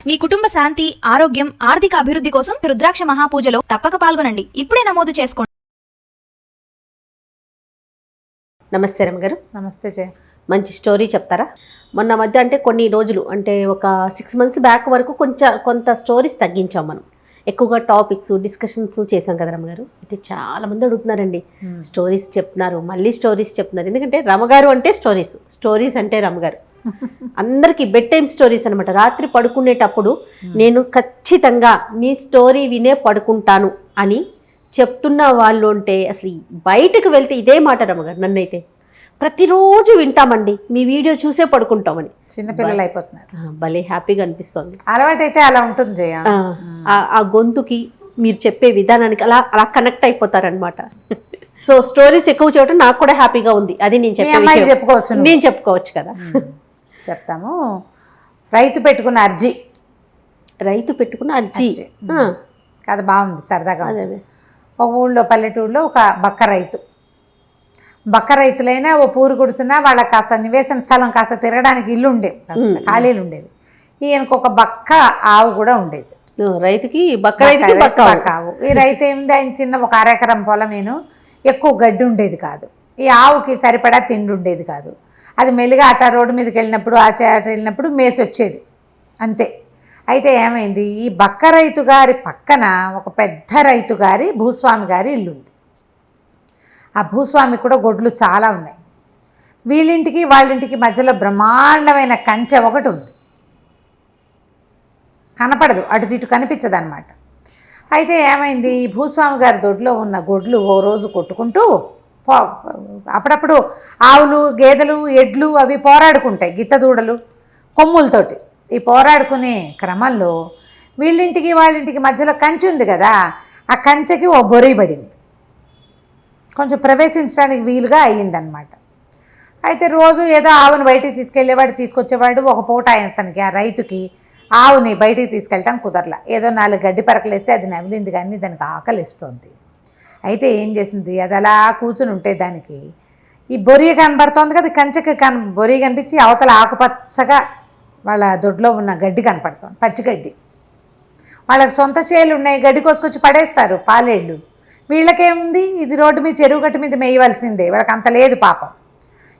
మీ కుటుంబ శాంతి, ఆరోగ్యం, ఆర్థిక అభివృద్ధి కోసం రుద్రాక్ష మహాపూజలో తప్పక పాల్గొనండి. ఇప్పుడే నమోదు చేసుకోండి. నమస్తే రమగారు. నమస్తే జయ. మంచి స్టోరీ చెప్తారా? మొన్న మధ్య అంటే కొన్ని రోజులు అంటే ఒక 6 months బ్యాక్ వరకు కొంత స్టోరీస్ తగ్గించాం మనం. ఎక్కువగా టాపిక్స్ డిస్కషన్స్ చేశాం కదా రమగారు. అయితే చాలా మంది అడుగుతున్నారండి, స్టోరీస్ చెప్తున్నారు, మళ్ళీ స్టోరీస్ చెప్తున్నారు. ఎందుకంటే రమగారు అంటే స్టోరీస్ అంటే రమగారు. అందరికీ బెడ్ టైమ్ స్టోరీస్ అనమాట. రాత్రి పడుకునేటప్పుడు నేను ఖచ్చితంగా మీ స్టోరీ వినే పడుకుంటాను అని చెప్తున్న వాళ్ళు ఉంటే అసలు బయటకు వెళ్తే ఇదే మాట రమగారు. నన్నైతే ప్రతిరోజు వింటామండి, మీ వీడియో చూసే పడుకుంటామని. చిన్నపిల్లలు అయిపోతున్నారు. భలే హ్యాపీగా అనిపిస్తుంది. అలవాటైతే అలా ఉంటుంది జయ. ఆ గొంతుకి మీరు చెప్పే విధానానికి అలా అలా కనెక్ట్ అయిపోతారనమాట. సో స్టోరీస్ ఎక్కువ చెప్పడం నాకు కూడా హ్యాపీగా ఉంది. అది నేను చెప్పుకోవచ్చు కదా. చెప్తాము. రైతు పెట్టుకున్న అర్జీ కథ బాగుంది, సరదాగా. అదే ఒక ఊళ్ళో పల్లెటూరులో ఒక బక్క రైతులైనా ఓ పూరు గుడిసినా వాళ్ళకి కాస్త నివేశన స్థలం, కాస్త తిరగడానికి ఇల్లు ఉండేవి, ఖాళీలు ఉండేవి. ఈయనకు ఒక బక్క ఆవు కూడా ఉండేది. రైతుకి బక్క ఆవు. ఈ రైతు ఏమింది, ఆయన చిన్న ఒక అరెకరం పొలమేను, ఎక్కువ గడ్డి ఉండేది కాదు. ఈ ఆవుకి సరిపడా తిండి ఉండేది కాదు. అది మెల్లిగా అట రోడ్డు మీదకి వెళ్ళినప్పుడు అట వెళ్ళినప్పుడు మేసి వచ్చేది అంతే. అయితే ఏమైంది, ఈ బక్క రైతు గారి పక్కన ఒక పెద్ద రైతు గారి భూస్వామి గారి ఇల్లు ఉంది. ఆ భూస్వామి కూడా గొడ్లు చాలా ఉన్నాయి. వీళ్ళింటికి వాళ్ళింటికి మధ్యలో బ్రహ్మాండమైన కంచె ఒకటి ఉంది. కనపడదు, అటు ఇటు కనిపించదు అనమాట. అయితే ఏమైంది, ఈ భూస్వామి గారి దొడ్లో ఉన్న గొడ్లు ఓ రోజు కొట్టుకుంటూ అప్పుడప్పుడు ఆవులు, గేదెలు, ఎడ్లు అవి పోరాడుకుంటాయి, గిత్తదూడలు కొమ్ములతోటి. ఈ పోరాడుకునే క్రమంలో వీళ్ళింటికి వాళ్ళింటికి మధ్యలో కంచె ఉంది కదా, ఆ కంచెకి ఓ బొరి పడింది. కొంచెం ప్రవేశించడానికి వీలుగా అయ్యిందనమాట. అయితే రోజు ఏదో ఆవుని బయటికి తీసుకెళ్ళేవాడు, తీసుకొచ్చేవాడు. ఒక పూట తనకి ఆ రైతుకి ఆవుని బయటికి తీసుకెళ్ళటం కుదరలా. ఏదో 4 గడ్డి పరకలు వేస్తే అది నమిలింది, కానీ దానికి ఆకలిస్తుంది. అయితే ఏం చేసింది, అది అలా కూర్చుని ఉంటే దానికి ఈ బొరియ కనబడుతోంది కదా, కంచెకి బొరియ కనిపించి అవతల ఆకుపచ్చగా వాళ్ళ దొడ్లో ఉన్న గడ్డి కనపడుతోంది, పచ్చిగడ్డి. వాళ్ళకి సొంత చేలు ఉన్నాయి, గడ్డి కోసుకొచ్చి పడేస్తారు పాలేళ్ళు. వీళ్ళకేముంది, ఇది రోడ్డు మీద చెరువు గట్టు మీద మేయవలసిందే, వాళ్ళకి అంత లేదు పాపం.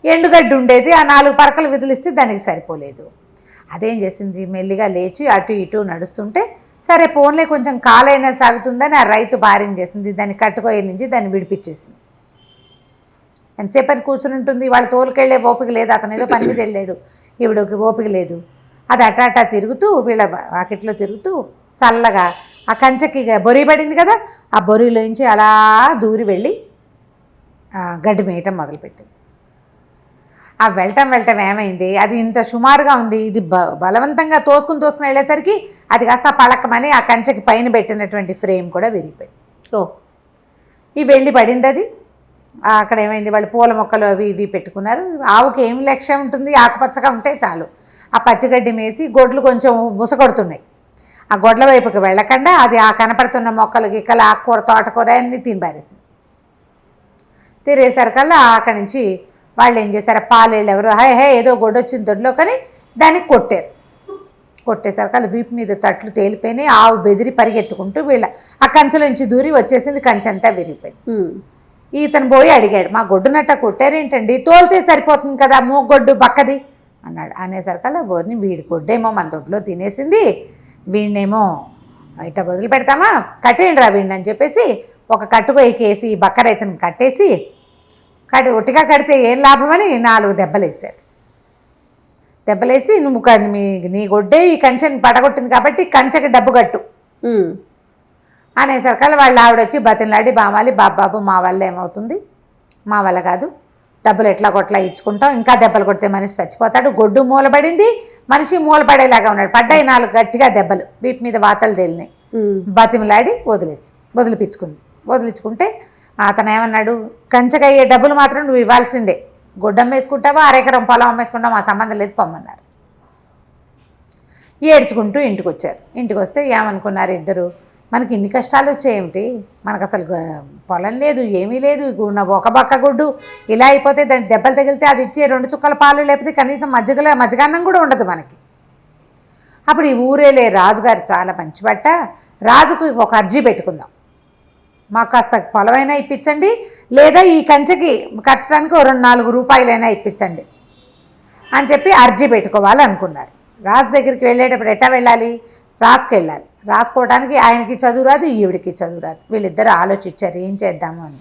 ఎండుగడ్డి ఉండేది, ఆ 4 పరకలు విదిలిస్తే దానికి సరిపోలేదు. అదేం చేసింది, మెల్లిగా లేచి అటు ఇటు నడుస్తుంటే సరే పోన్లే కొంచెం కాలైనా సాగుతుందని ఆ రైతు భార్యం చేసింది, దాన్ని కట్టుకోయే నుంచి దాన్ని విడిపించేసింది. ఎంతసేపు అని కూర్చుని ఉంటుంది, వాళ్ళు తోలుకెళ్ళే ఓపిక లేదు, అతను ఏదో పని మీద వెళ్ళాడు, ఈవిడకి ఓపిక లేదు. అది అటాటా తిరుగుతూ వీళ్ళ వాకిట్లో తిరుగుతూ చల్లగా ఆ కంచెకి బొరి పడింది కదా, ఆ బొరిలోంచి అలా దూరి వెళ్ళి గడ్డి మేయటం మొదలుపెట్టింది. ఆ వెళ్ళటం ఏమైంది, అది ఇంత సుమారుగా ఉంది, ఇది బలవంతంగా తోసుకుని వెళ్ళేసరికి అది కాస్త పలకమని ఆ కంచెకి పైన పెట్టినటువంటి ఫ్రేమ్ కూడా విరిగిపోయింది. ఈ వెళ్ళి పడింది అది. అక్కడ ఏమైంది, వాళ్ళు పూల మొక్కలు అవి ఇవి పెట్టుకున్నారు. ఆవుకి ఏం లక్ష్యం ఉంటుంది, ఆకుపచ్చగా ఉంటే చాలు. ఆ పచ్చిగడ్డి మేసి గొడ్లు కొంచెం బుసకొడుతున్నాయి. ఆ గొడ్ల వైపుకి వెళ్ళకుండా అది ఆ కనపడుతున్న మొక్కలు గిక్కలు, ఆకుకూర, తోటకూర అన్నీ తినిపారేసింది. తిరిగేసరికల్లా అక్కడి నుంచి వాళ్ళు ఏం చేశారు, పాలేళ్ళు ఎవరు ఏదో గొడ్డు వచ్చింది దొడ్లో కానీ దాన్ని కొట్టేసరికల్లా వీపు మీద తట్లు తేలిపోయినాయి. ఆవు బెదిరి పరిగెత్తుకుంటూ వీళ్ళ ఆ కంచెలోంచి దూరి వచ్చేసింది, కంచె అంతా విరిగిపోయింది. ఈతను పోయి అడిగాడు, మా గొడ్డునట్ట కొట్టారేంటండి, తోలితే సరిపోతుంది కదా, మూగొడ్డు బక్కది అన్నాడు. అనేసరికల్లా బోర్ని వీడి గొడ్డేమో మన దొడ్లో తినేసింది, వీడినేమో ఇట్లా వదిలి పెడతామా, కట్టేయండి రా వీడిని అని చెప్పేసి ఒక కట్టుకోయికేసి బక్క రైతుని కట్టేసి ఒట్టిగా కడితే ఏం లాభమని 4 దెబ్బలేసారు. దెబ్బలేసి నువ్వు నీ గొడ్డే ఈ కంచెని పడగొట్టింది కాబట్టి కంచెకి డబ్బు కట్టు అనేసరికల్లా వాళ్ళు ఆవిడ వచ్చి బతిలాడి బామాలి, బాబాబు మా వల్ల ఏమవుతుంది, మా వల్ల కాదు, డబ్బులు ఎట్లా కొట్లా ఇచ్చుకుంటాం, ఇంకా దెబ్బలు కొడితే మనిషి చచ్చిపోతాడు, గొడ్డు మూలపడింది, మనిషి మూలపడేలాగా ఉన్నాడు, పడ్డాయి 4 గట్టిగా దెబ్బలు, వీటి మీద వాతలు తేలినాయి. బతిమలాడి వదిలించుకుంటే అతను ఏమన్నాడు, కంచెకయ్యే డబ్బులు మాత్రం నువ్వు ఇవ్వాల్సిందే, గొడ్డం వేసుకుంటావా, అరెకరం పొలం అమ్మేసుకుంటావా, మా సంబంధం లేదు పొమ్మన్నారు. ఏడ్చుకుంటూ ఇంటికి వచ్చారు. ఇంటికి వస్తే ఏమనుకున్నారు ఇద్దరు, మనకి ఇన్ని కష్టాలు వచ్చాయేమిటి, మనకు అసలు పొలం లేదు, ఏమీ లేదు, ఒక బక్క గుడ్డు ఇలా అయిపోతే దానికి దెబ్బలు తగిలితే అది ఇచ్చే 2 చుక్కల పాలు లేకపోతే కనీసం మజ్జిగన్నం కూడా ఉండదు మనకి. అప్పుడు ఈ ఊరేలే రాజుగారు చాలా మంచిపట్ట, రాజుకు ఒక అర్జీ పెట్టుకుందాం, మాకు కాస్త పొలమైనా ఇప్పించండి, లేదా ఈ కంచెకి కట్టడానికి ఓ 2-4 రూపాయలైనా ఇప్పించండి అని చెప్పి అర్జీ పెట్టుకోవాలనుకున్నారు. రాజు దగ్గరికి వెళ్ళేటప్పుడు ఎట్టా వెళ్ళాలి? రాసుకు వెళ్ళాలి. రాసుకోవడానికి ఆయనకి చదువు రాదు, ఈవిడికి చదువు రాదు. వీళ్ళిద్దరూ ఆలోచించారు ఏం చేద్దాము అని.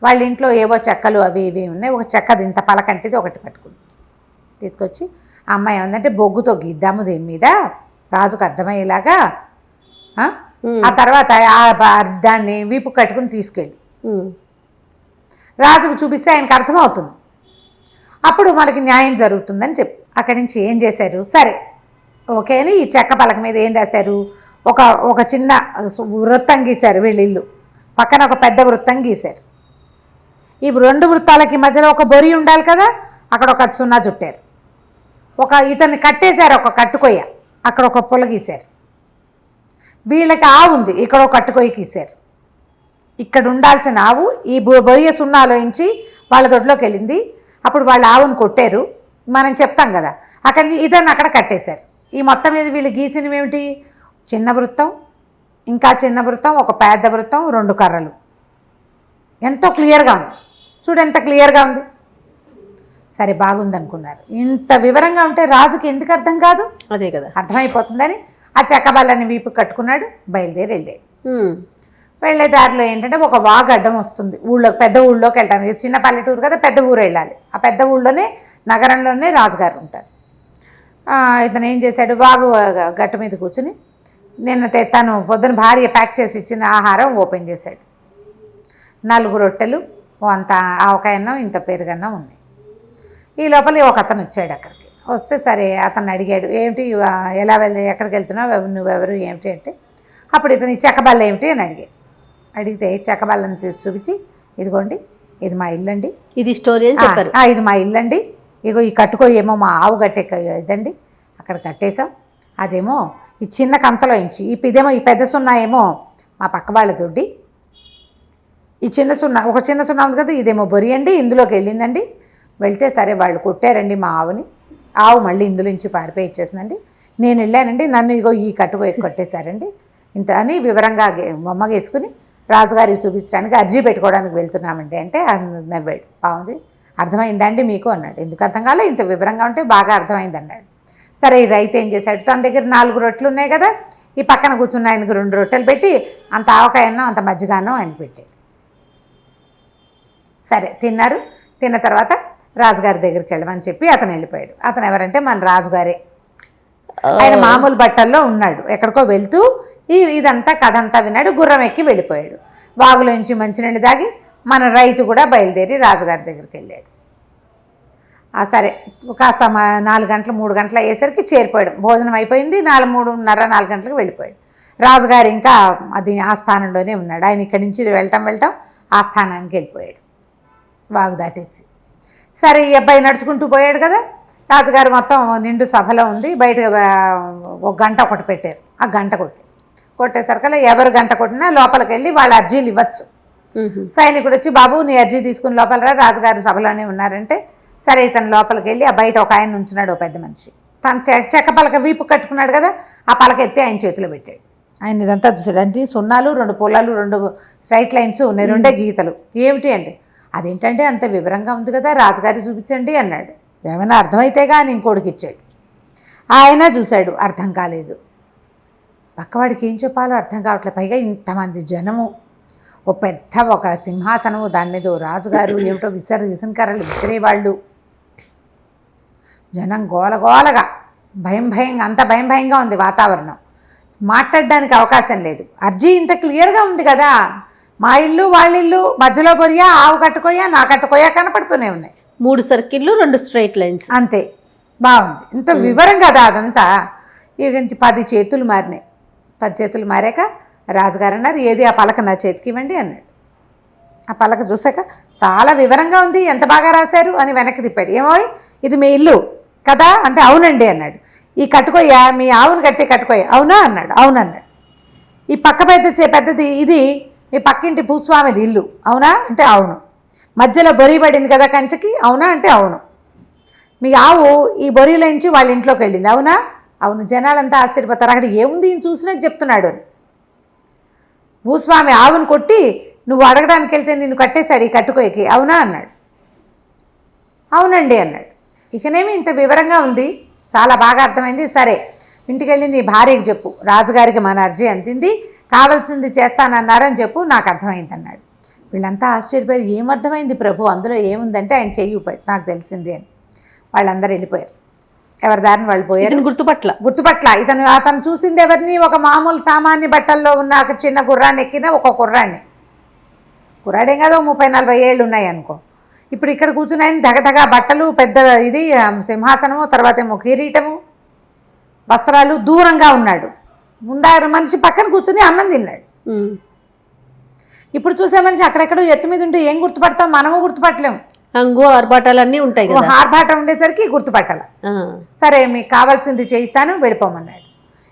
వాళ్ళ ఇంట్లో ఏవో చెక్కలు అవి ఇవి ఉన్నాయి. ఒక చెక్కది ఇంత పలకంటిది ఒకటి పట్టుకుంది, తీసుకొచ్చి ఆ అమ్మాయి ఏమందంటే బొగ్గుతో గీద్దాము దీని మీద రాజుకు అర్థమయ్యేలాగా, ఆ తర్వాత దాన్ని వీపు కట్టుకుని తీసుకెళ్ళి రాజుకు చూపిస్తే ఆయనకు అర్థమవుతుంది, అప్పుడు మనకి న్యాయం జరుగుతుందని చెప్పి అక్కడి నుంచి ఏం చేశారు, సరే ఓకే అని ఈ చెక్క పలక మీద ఏం రాశారు, ఒక చిన్న వృత్తం గీశారు. వీళ్ళిల్లు పక్కన ఒక పెద్ద వృత్తం గీశారు. ఈ 2 వృత్తాలకి మధ్యలో ఒక బొరి ఉండాలి కదా, అక్కడ ఒక సున్నా చుట్టారు. ఇతన్ని కట్టేశారు, ఒక కట్టుకొయ్య, అక్కడ ఒక పుల్ల గీశారు. వీళ్ళకి ఆవు ఉంది, ఇక్కడ ఒక కట్టుకొయ్య గీశారు. ఇక్కడ ఉండాల్సిన ఆవు ఈ బొరియ సున్నాలోంచి వాళ్ళ దొడ్లోకి వెళ్ళింది. అప్పుడు వాళ్ళ ఆవును కొట్టారు, మనం చెప్తాం కదా, అక్కడి ఇతన్ని అక్కడ కట్టేశారు. ఈ మొత్తం మీద వీళ్ళు గీసినవి ఏమిటి, చిన్న వృత్తం, ఇంకా చిన్న వృత్తం, ఒక పెద్ద వృత్తం, 2 కర్రలు. ఎంతో క్లియర్గా ఉంది, చూడు ఎంత క్లియర్గా ఉంది. సరే బాగుందనుకున్నారు. ఇంత వివరంగా ఉంటే రాజుకి ఎందుకు అర్థం కాదు? అదే కదా, అర్థమైపోతుందని ఆ చెక్క బల్లని వీపు కట్టుకున్నాడు, బయలుదేరి వెళ్ళాడు. వెళ్ళే దారిలో ఏంటంటే ఒక వాగు అడ్డం వస్తుంది ఊళ్ళో, పెద్ద ఊళ్ళోకి వెళ్ళడానికి. చిన్న పల్లెటూరు కదా, పెద్ద ఊరు వెళ్ళాలి. ఆ పెద్ద ఊళ్ళోనే నగరంలోనే రాజుగారు ఉంటారు. ఇతను ఏం చేశాడు, వాగు గట్టు మీద కూర్చుని తను పొద్దున భార్య ప్యాక్ చేసి ఇచ్చిన ఆహారం ఓపెన్ చేశాడు. 4 రొట్టెలు, అంత ఆవకాయన్నం, ఇంత పెరుగన్నం ఉన్నాయి. ఈ లోపల ఒక అతను వచ్చాడు అక్కడికి. వస్తే సరే అతను అడిగాడు, ఏమిటి ఎలా ఎక్కడికి వెళ్తున్నావు, నువ్వెవరు ఏమిటి అంటే, అప్పుడు ఇతను ఈ చెక్కబల్ల ఏమిటి అని అడిగితే చెక్కబల్లని చూపించి, ఇదిగోండి ఇది మా ఇల్లండి, ఇది స్టోరీ అని చెప్పారు. ఇది మా ఇల్లండి, ఇగో ఈ కట్టుకోయేమో మా ఆవు కట్టే ఇదండి, అక్కడ కట్టేసాం. అదేమో ఈ చిన్న కంతలో ఇంచి, ఇదేమో ఈ పెద్ద సున్నా ఏమో మా పక్క వాళ్ళ దొడ్డి, ఈ చిన్న సున్నా ఒక చిన్న సున్నా ఉంది కదా, ఇదేమో బొరి అండి, ఇందులోకి వెళ్ళిందండి. వెళ్తే సరే వాళ్ళు కొట్టారండి మా ఆవుని, ఆవు మళ్ళీ ఇందులో నుంచి పారిపోయి ఇచ్చేసిందండి. నేను వెళ్ళానండి, నన్ను ఇగో ఈ కట్టుకోయి కొట్టేశారండి, ఇంత అని వివరంగా బొమ్మ వేసుకుని రాజుగారికి చూపించడానికి అర్జీ పెట్టుకోవడానికి వెళ్తున్నామండి అంటే నవ్వాడు. బాగుంది, అర్థమైందండి మీకు అన్నాడు. ఎందుకు అర్థం కాలే, ఇంత వివరంగా ఉంటే బాగా అర్థమైంది అన్నాడు. సరే ఈ రైతు ఏం చేశాడు, తన దగ్గర 4 రొట్టెలు ఉన్నాయి కదా, ఈ పక్కన కూర్చున్న ఆయనకు 2 రొట్టెలు పెట్టి అంత ఆవకాయన్నో అంత మజ్జిగానో ఆయన పెట్టాడు. సరే తిన్నారు. తిన్న తర్వాత రాజుగారి దగ్గరికి వెళ్ళమని చెప్పి అతను వెళ్ళిపోయాడు. అతను ఎవరంటే మన రాజుగారే. ఆయన మామూలు బట్టల్లో ఉన్నాడు, ఎక్కడికో వెళ్తూ ఇదంతా కథ అంతా విన్నాడు. గుర్రం ఎక్కి వెళ్ళిపోయాడు. వాగులోంచి మంచినీళ్ళు దాగి మన రైతు కూడా బయలుదేరి రాజుగారి దగ్గరికి వెళ్ళాడు. సరే కాస్త 4 గంటలు 3 గంటలు అయ్యేసరికి చేరిపోయాడు. భోజనం అయిపోయింది, 3:30-4 గంటలకు వెళ్ళిపోయాడు. రాజుగారు ఇంకా ఆ స్థానంలోనే ఉన్నాడు. ఆయన ఇక్కడి నుంచి వెళ్ళటం ఆ స్థానానికి వెళ్ళిపోయాడు, వాగు దాటేసి. సరే ఈ అబ్బాయి నడుచుకుంటూ పోయాడు కదా, రాజుగారు మొత్తం నిండు సభలో ఉంది. బయట ఒక గంట ఒకటి పెట్టారు. ఆ గంట కొట్టేసరికల్లా ఎవరు గంట కొట్టినా లోపలికి వెళ్ళి వాళ్ళ అర్జీలు ఇవ్వచ్చు. సైనికుడు వచ్చి, బాబు నీ అర్జీ తీసుకుని లోపల రా, రాజుగారు సభలోనే ఉన్నారంటే సరే ఇతను లోపలికి వెళ్ళి ఆ బయట ఒక ఆయన ఉంచున్నాడు, ఓ పెద్ద మనిషి. తను చెక్క పలక వీపు కట్టుకున్నాడు కదా, ఆ పలక ఎత్తి ఆయన చేతిలో పెట్టాడు. ఆయన ఇదంతా చూసాడు. అంటే సున్నాలు, 2 పొలాలు, 2 స్ట్రైట్ లైన్స్ ఉన్నాయి, 2 గీతలు. ఏమిటి అంటే, అదేంటంటే అంత వివరంగా ఉంది కదా, రాజుగారి చూపించండి అన్నాడు. ఏమైనా అర్థమైతేగా అని ఇంకోటికి ఇచ్చాడు. ఆయన చూశాడు, అర్థం కాలేదు. పక్కవాడికి ఏం చెప్పాలో అర్థం కావట్లేదు. పైగా ఇంతమంది జనము, ఒక సింహాసనము, దాని మీద రాజుగారు, ఏమిటో విసనకర్రలు విసిరేవాళ్ళు, జనం గోలగోలగా, భయంగా, అంత భయంగా ఉంది వాతావరణం. మాట్లాడడానికి అవకాశం లేదు. అర్జీ ఇంత క్లియర్గా ఉంది కదా, మా ఇల్లు వాళ్ళిల్లు, మధ్యలో బొరియా, ఆవు కట్టుకోయా, నా కట్టుకోయా కనపడుతూనే ఉన్నాయి. 3 సర్కిళ్ళు, 2 స్ట్రైట్ లైన్స్, అంతే. బాగుంది, ఇంత వివరం కదా అదంతా. ఇక 10 చేతులు మారినాయి. 10 చేతులు మారాక రాజుగారు అన్నారు, ఏది ఆ పలక నా చేతికి ఇవ్వండి అన్నాడు. ఆ పలక చూసాక చాలా వివరంగా ఉంది, ఎంత బాగా రాశారు అని వెనక్కి తిప్పాడు. ఏమో ఇది మీ ఇల్లు కదా అంటే అవునండి అన్నాడు. ఈ కట్టుకోయ్య మీ ఆవును కట్టే కట్టుకోయ్య అవునా అన్నాడు. అవునన్నాడు. ఈ పక్క పెద్దది ఇది మీ పక్కింటి భూస్వామిది ఇల్లు అవునా అంటే అవును. మధ్యలో బొరి పడింది కదా కంచెకి అవునా అంటే అవును. మీ ఆవు ఈ బొరిలోంచి వాళ్ళ ఇంట్లోకి వెళ్ళింది అవునా అవును, జనాలంతా ఆశ్చర్యపోతారు, అక్కడ ఏముంది ఈయన చూసినట్టు చెప్తున్నాడు అని. భూస్వామి ఆవును కొట్టి నువ్వు అడగడానికి వెళ్తే నిన్ను కట్టేశాడు ఈ కట్టుకోకి, అవునా అన్నాడు. అవునండి అన్నాడు. ఇకనేమి ఇంత వివరంగా ఉంది, చాలా బాగా అర్థమైంది. సరే ఇంటికి వెళ్ళి నీ భార్యకి చెప్పు, రాజుగారికి మన అర్జీ అందింది, కావాల్సింది చేస్తానన్నారని చెప్పు, నాకు అర్థమైంది అన్నాడు. వీళ్ళంతా ఆశ్చర్యపోయారు, ఏమర్థమైంది ప్రభు, అందులో ఏముందంటే ఆయన చెయ్యి ఊపాడు, నాకు తెలిసింది అని. వాళ్ళందరూ వెళ్ళిపోయారు, ఎవరి దారిని వాళ్ళు పోయారు. ఇతను గుర్తుపట్ల అతను చూసింది ఎవరిని, ఒక మామూలు సామాన్య బట్టల్లో ఉన్న ఒక చిన్న గుర్రాన్ని ఎక్కిన ఒక కుర్రాడేం కాదు, 30-40 ఏళ్ళు ఉన్నాయి అనుకో. ఇప్పుడు ఇక్కడ కూర్చుని ఆయన దగదగా బట్టలు, పెద్ద ఇది సింహాసనము, తర్వాత ఏమో కిరీటము, వస్త్రాలు, దూరంగా ఉన్నాడు. ముందారు మనిషి పక్కన కూర్చుని అన్నం తిన్నాడు. ఇప్పుడు చూసే మనిషి అక్కడెక్కడో ఎత్తు మీద ఉంటే ఏం గుర్తుపడతాం, మనము గుర్తుపట్టలేము. హంగు ఆర్భాటాలన్నీ ఉంటాయి కదా, ఆర్భాటం ఉండేసరికి గుర్తుపట్టాల. సరే మీకు కావాల్సింది చేయిస్తాను, వెళ్ళిపోమన్నాడు.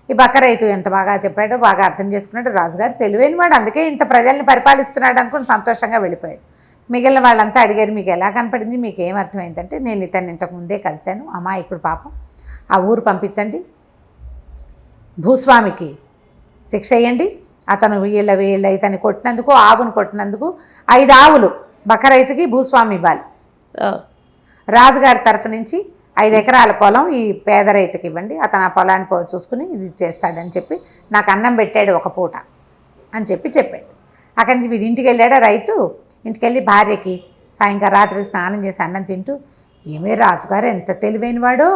ఈ బక్క రైతు ఎంత బాగా చెప్పాడో, బాగా అర్థం చేసుకున్నాడు. రాజుగారు తెలివైన వాడు, అందుకే ఇంత ప్రజల్ని పరిపాలిస్తున్నాడు అనుకుని సంతోషంగా వెళ్ళిపోయాడు. మిగిలిన వాళ్ళంతా అడిగారు, మీకు ఎలా కనపడింది, మీకు ఏం అర్థమైందంటే, నేను ఇతన్ని ఇంతకు ముందే కలిశాను, అమాయకుడు పాపం, ఆ ఊరు పంపించండి, భూస్వామికి శిక్ష వేయండి, అతను వీళ్ళ ఇతన్ని కొట్టినందుకు, ఆవును కొట్టినందుకు 5 ఆవులు బక్క రైతుకి భూస్వామి ఇవ్వాలి. రాజుగారి తరఫు నుంచి 5 ఎకరాల పొలం ఈ పేద రైతుకి ఇవ్వండి, అతను ఆ పొలాన్ని చూసుకుని ఇది చేస్తాడని చెప్పి నాకు అన్నం పెట్టాడు ఒక పూట అని చెప్పాడు. అక్కడి నుంచి వీడి ఇంటికి వెళ్ళాడా రైతు. ఇంటికి వెళ్ళి భార్యకి సాయంకాలం రాత్రికి స్నానం చేసి అన్నం తింటూ, ఏమే రాజుగారు ఎంత తెలివైన వాడో,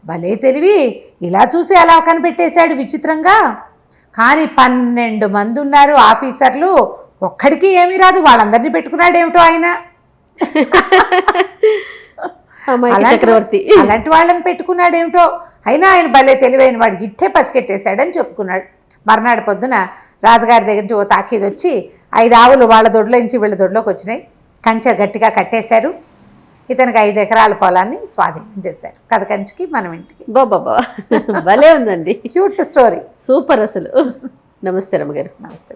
భలే తెలివి, ఇలా చూసి అలా కనిపెట్టేశాడు విచిత్రంగా. కానీ 12 మంది ఉన్నారు ఆఫీసర్లు, ఒక్కడికి ఏమీ రాదు, వాళ్ళందరినీ పెట్టుకున్నాడు ఏమిటో ఆయన. చక్రవర్తి అలాంటి వాళ్ళని పెట్టుకున్నాడు ఏమిటో, అయినా ఆయన భలే తెలివైన వాడు, ఇట్టే పసికెట్టేశాడని చెప్పుకున్నాడు. మర్నాడు పొద్దున రాజుగారి దగ్గర నుంచి ఓ తాకీదు వచ్చి 5 ఆవులు వాళ్ళ దొడ్లో నుంచి వీళ్ళ దొడ్లోకి వచ్చినాయి, కంచె గట్టిగా కట్టేశారు, ఇతనికి 5 ఎకరాల పొలాన్ని స్వాధీనం చేశారు. కథ కంచికి మనం ఇంటికి. బాబా భలే ఉందండి, క్యూట్ స్టోరీ, సూపర్ అసలు. నమస్తే రమ్మగారు. నమస్తే.